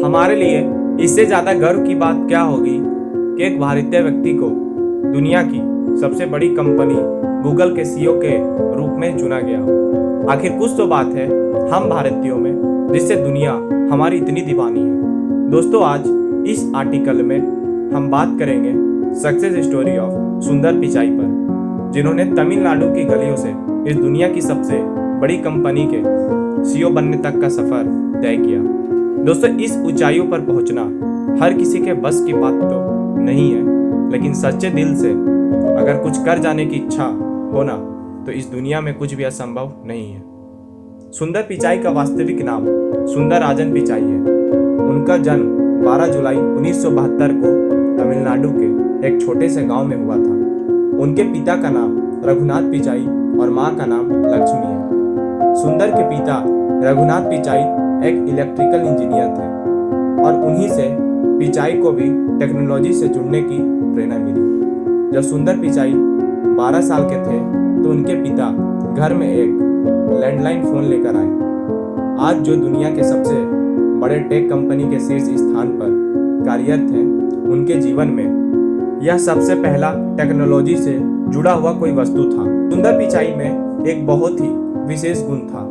हमारे लिए इससे ज़्यादा गर्व की बात क्या होगी कि एक भारतीय व्यक्ति को दुनिया की सबसे बड़ी कंपनी गूगल के सीईओ के रूप में चुना गया। आखिर कुछ तो बात है हम भारतीयों में जिससे दुनिया हमारी इतनी दीवानी है। दोस्तों, आज इस आर्टिकल में हम बात करेंगे सक्सेस स्टोरी ऑफ सुंदर पिचाई पर, जिन्होंने तमिलनाडु की गलियों से इस दुनिया की सबसे बड़ी कंपनी के सीईओ बनने तक का सफर तय किया। दोस्तों, इस ऊंचाइयों पर पहुंचना हर किसी के बस की बात तो नहीं है, लेकिन सच्चे दिल से अगर कुछ कर जाने की इच्छा हो ना, तो इस दुनिया में कुछ भी असंभव नहीं है। सुंदर पिचाई का वास्तविक नाम सुंदर राजन पिचाई है। उनका जन्म 12 जुलाई 1972 को तमिलनाडु के एक छोटे से गांव में हुआ था। उनके पिता का नाम रघुनाथ पिचाई और मां का नाम लक्ष्मी है। सुंदर के पिता रघुनाथ पिचाई एक इलेक्ट्रिकल इंजीनियर थे और उन्हीं से पिचाई को भी टेक्नोलॉजी से जुड़ने की प्रेरणा मिली। जब सुंदर पिचाई 12 साल के थे तो उनके पिता घर में एक लैंडलाइन फोन लेकर आए। आज जो दुनिया के सबसे बड़े टेक कंपनी के शीर्ष स्थान पर कार्यरत हैं, उनके जीवन में यह सबसे पहला टेक्नोलॉजी से जुड़ा हुआ कोई वस्तु था। सुंदर पिचाई में एक बहुत ही विशेष गुण था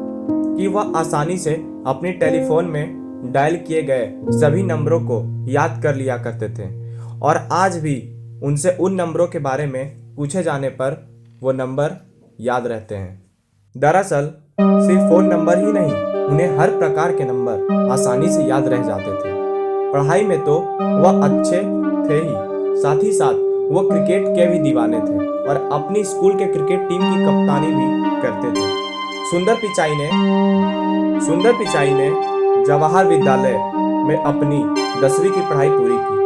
कि वह आसानी से अपनी टेलीफोन में डायल किए गए सभी नंबरों को याद कर लिया करते थे और आज भी उनसे उन नंबरों के बारे में पूछे जाने पर वो नंबर याद रहते हैं। दरअसल सिर्फ फोन नंबर ही नहीं, उन्हें हर प्रकार के नंबर आसानी से याद रह जाते थे। पढ़ाई में तो वह अच्छे थे ही साथ वो क्रिकेट के भी दीवाने थे और अपनी स्कूल के क्रिकेट टीम की कप्तानी भी करते थे। सुंदर पिचाई ने जवाहर विद्यालय में अपनी 10वीं की पढ़ाई पूरी की,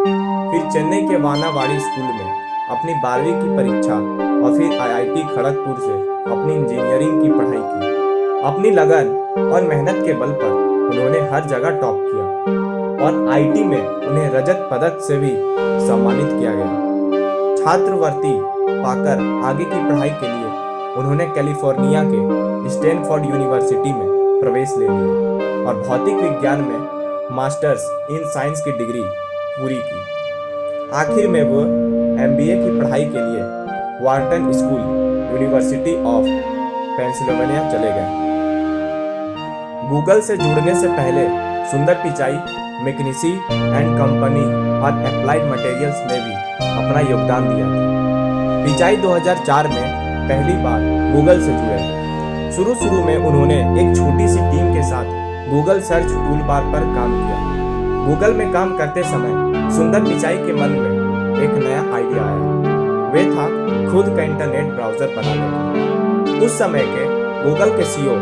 फिर चेन्नई के वानावाड़ी स्कूल में अपनी 12वीं की परीक्षा और फिर आईआईटी खड़गपुर से अपनी इंजीनियरिंग की पढ़ाई की। अपनी लगन और मेहनत के बल पर उन्होंने हर जगह टॉप किया और आईटी में उन्हें रजत पदक से भी सम्मानित किया गया। छात्रवृत्ति पाकर आगे की पढ़ाई के लिए उन्होंने कैलिफोर्निया के स्टैनफोर्ड यूनिवर्सिटी में प्रवेश ले लिया और भौतिक विज्ञान में मास्टर्स इन साइंस की डिग्री पूरी की। आखिर में वो एमबीए की पढ़ाई के लिए Wharton school, university of Pennsylvania चले गए। गूगल से जुड़ने से पहले सुंदर पिचाई मैकिन्से एंड कंपनी और एप्लाइड मटेरियल्स में भी अपना योगदान दिया था। पिचाई 2004 में पहली बार गूगल से जुड़े। शुरू में उन्होंने एक छोटी सी टीम के साथ गूगल सर्च टूलबार पर काम किया। गूगल में काम करते समय सुंदर पिचाई के मन में एक नया आइडिया आया। वे था खुद का इंटरनेट ब्राउजर बनाने का। उस समय के गूगल के सीईओ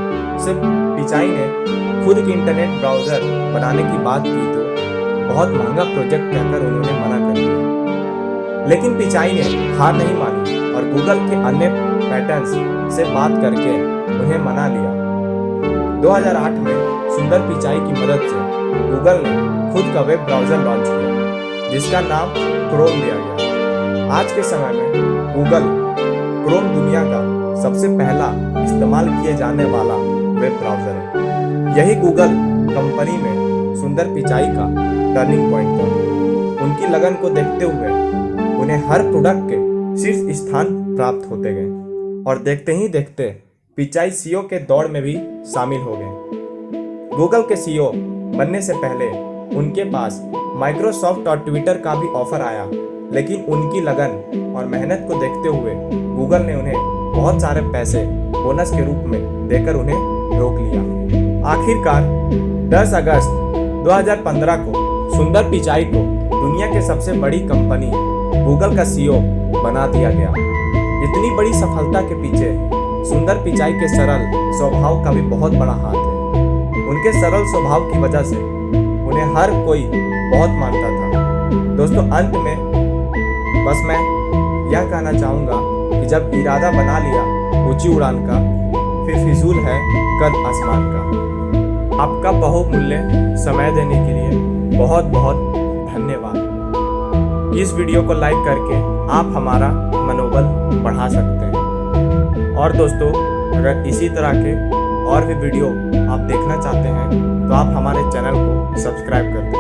से पिचाई ने खुद की इंटरनेट ब्राउजर बनाने की बात की तो बहुत महंगा प्रोजेक्ट कहकर उन्होंने मना कर दिया। लेकिन पिचाई ने हार नहीं मानी और गूगल के अन्य पैटर्न्स से बात करके उन्हें मना लिया। 2008 में सुंदर पिचाई की मदद से गूगल ने खुद का वेब ब्राउजर लॉन्च किया, जिसका नाम क्रोम दिया गया। आज के समय में गूगल क्रोम दुनिया का सबसे पहला इस्तेमाल किए जाने वाला वेब ब्राउजर है। यही गूगल कंपनी में सुंदर पिचाई का टर्निंग पॉइंट था। उनकी लगन को देखते हुए उन्हें हर प्रोडक्ट के शीर्ष स्थान प्राप्त होते गए और देखते ही देखते पिचाई सीईओ के दौड़ में भी शामिल हो गए। गूगल के सीईओ बनने से पहले उनके पास माइक्रोसॉफ्ट और ट्विटर का भी ऑफर आया, लेकिन उनकी लगन और मेहनत को देखते हुए गूगल ने उन्हें बहुत सारे पैसे बोनस के रूप में देकर उन्हें रोक लिया। आखिरकार 10 अगस्त 2015 को सुंदर पिचाई को दुनिया के सबसे बड़ी कंपनी गूगल का सीईओ बना दिया गया। इतनी बड़ी सफलता के पीछे सुंदर पिचाई के सरल स्वभाव का भी बहुत बड़ा हाथ है। उनके सरल स्वभाव की वजह से उन्हें हर कोई बहुत मानता था। दोस्तों, अंत में बस मैं यह कहना चाहूँगा कि जब इरादा बना लिया ऊंची उड़ान का, फिर फिजूल है कद आसमान का। आपका बहुमूल्य समय देने के लिए बहुत बहुत धन्यवाद। इस वीडियो को लाइक करके आप हमारा मनोबल बढ़ा सकते हैं। और दोस्तों, अगर इसी तरह के और भी वीडियो आप देखना चाहते हैं तो आप हमारे चैनल को सब्सक्राइब कर दें।